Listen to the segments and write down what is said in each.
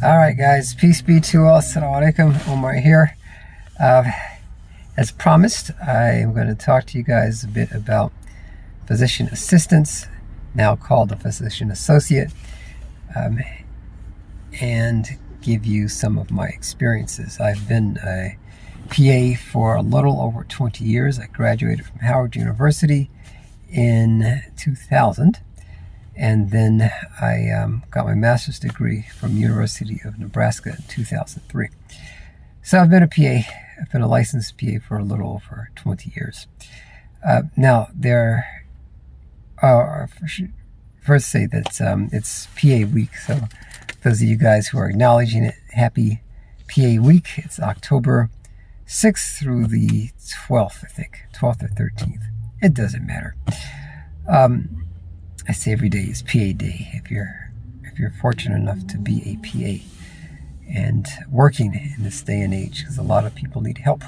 Alright guys, peace be to all. Assalamualaikum. Omar here. As promised, I am going to talk to you guys a bit about physician assistants, now called a physician associate, and give you some of my experiences. I've been a PA for a little over 20 years. I graduated from Howard University in 2000. And then I got my master's degree from University of Nebraska in 2003. So I've been a PA. I've been a licensed PA for a little over 20 years. Now, first say that it's PA week. So those of you guys who are acknowledging it, happy PA week. It's October 6th through the 12th, I think. 12th or 13th. It doesn't matter. I say every day is PA day if you're fortunate enough to be a PA and working in this day and age, because a lot of people need help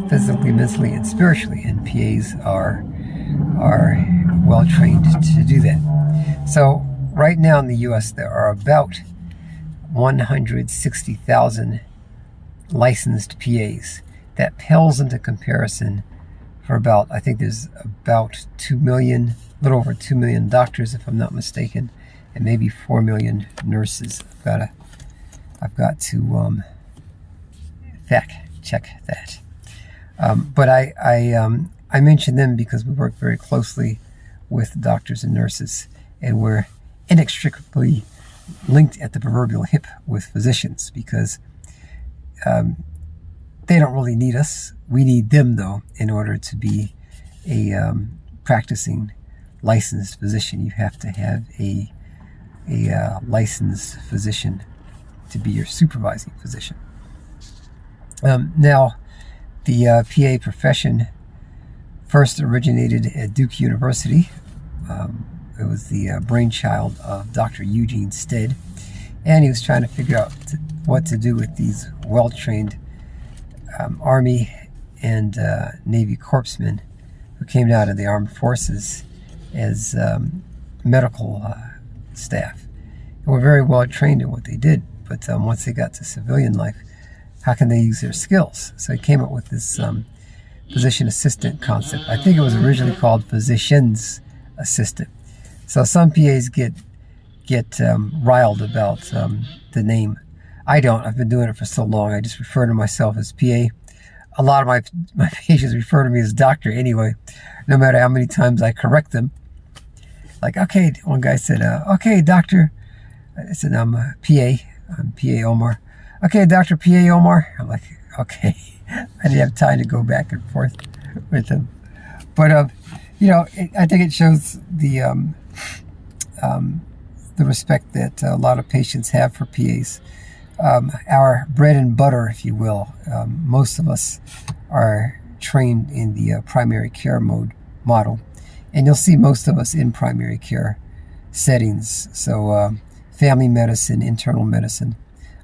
physically, mentally, and spiritually, and PAs are well trained to do that. So right now in the U.S. there are about 160,000 licensed PAs. That pales into comparison for about, I think there's about 2 million, a little over 2 million doctors, if I'm not mistaken, and maybe 4 million nurses. I've got to fact check that. But I mention them because we work very closely with doctors and nurses, and we're inextricably linked at the proverbial hip with physicians, because they don't really need us. We need them, though, in order to be a practicing licensed physician. You have to have a licensed physician to be your supervising physician. Now, the PA profession first originated at Duke University. It was the brainchild of Dr. Eugene Stead, and he was trying to figure out what to do with these well-trained Army and Navy corpsmen who came out of the armed forces as medical staff, and were very well trained in what they did. But once they got to civilian life, how can they use their skills? So he came up with this physician assistant concept. I think it was originally called physician's assistant. So some PAs get riled about the name. I don't. I've been doing it for so long. I just refer to myself as PA. A lot of my patients refer to me as doctor anyway, no matter how many times I correct them. Like, okay, one guy said, okay, doctor. I said, I'm a PA. I'm PA Omar. Okay, Dr. PA Omar. I'm like, okay. I didn't have time to go back and forth with him. But, I think it shows the respect that a lot of patients have for PAs. Our bread and butter, if you will. Most of us are trained in the primary care model, and you'll see most of us in primary care settings. So family medicine, internal medicine.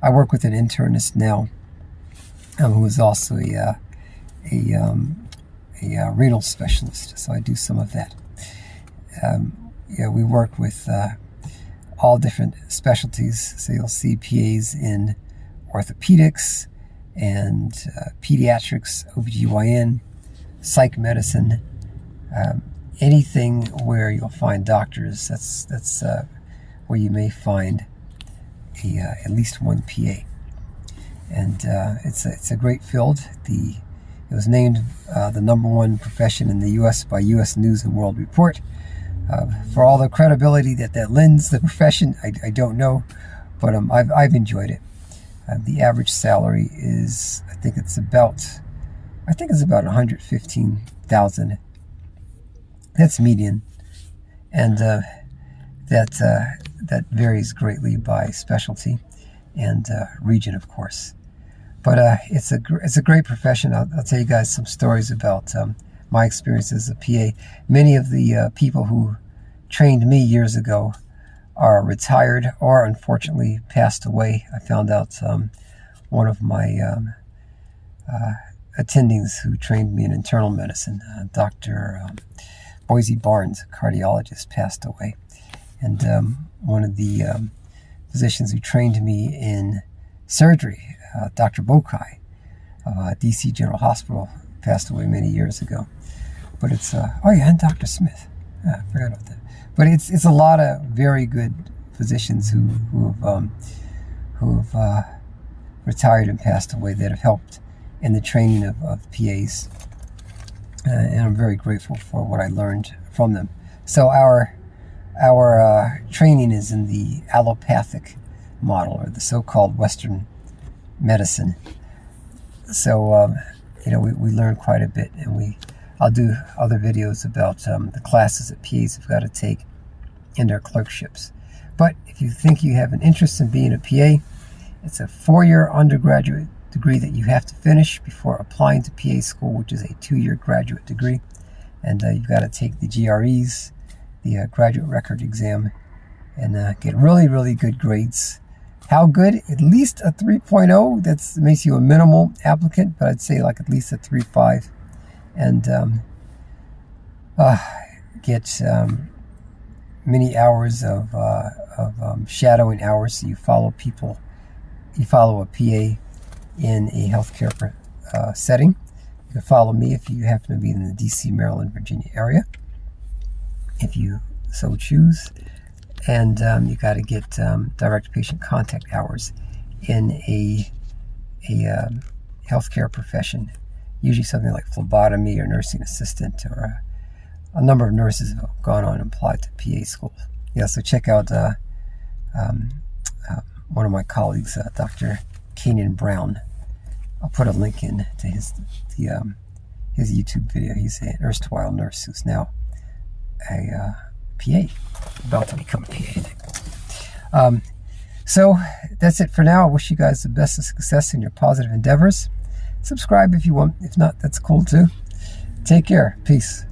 I work with an internist now who is also a renal specialist, so I do some of that. We work with all different specialties. So you'll see PAs in orthopedics and pediatrics, OBGYN, psych medicine, anything where you'll find doctors. That's where you may find at least one PA. And it's a great field. It was named the #1 profession in the U.S. by U.S. News and World Report. For all the credibility that lends the profession, I don't know, but I've enjoyed it. The average salary is, I think it's about $115,000. That's median, and that varies greatly by specialty and region, of course. But it's a great profession. I'll tell you guys some stories about my experience as a PA. Many of the people who trained me years ago are retired or unfortunately passed away. I found out one of my attendings who trained me in internal medicine, Dr. Boise Barnes, a cardiologist, passed away. And one of the physicians who trained me in surgery. Dr. Bokai of DC General Hospital passed away many years ago. But it's, and Dr. Smith. I forgot about that. But it's a lot of very good physicians who have retired and passed away that have helped in the training of PAs. And I'm very grateful for what I learned from them. So our training is in the allopathic model, or the so-called Western medicine. So we learn quite a bit, and I'll do other videos about the classes that PAs have got to take in their clerkships. But if you think you have an interest in being a PA, it's a 4-year undergraduate degree that you have to finish before applying to PA school, which is a 2-year graduate degree. And you've got to take the GREs, the graduate record exam, and get really, really good grades. How good? At least a 3.0. That makes you a minimal applicant, but I'd say like at least a 3.5. And get many hours of shadowing hours. So you follow people. You follow a PA in a healthcare setting. You can follow me if you happen to be in the DC, Maryland, Virginia area, if you so choose. And you got to get direct patient contact hours in a healthcare profession. Usually something like phlebotomy or nursing assistant, or a number of nurses have gone on and applied to PA school. Yeah, so check out one of my colleagues, Dr. Kanan Brown. I'll put a link in to his YouTube video. He's an erstwhile nurse who's now a PA, about to become a PA, I think. So that's it for now. I wish you guys the best of success in your positive endeavors. Subscribe if you want. If not, that's cool too. Take care. Peace.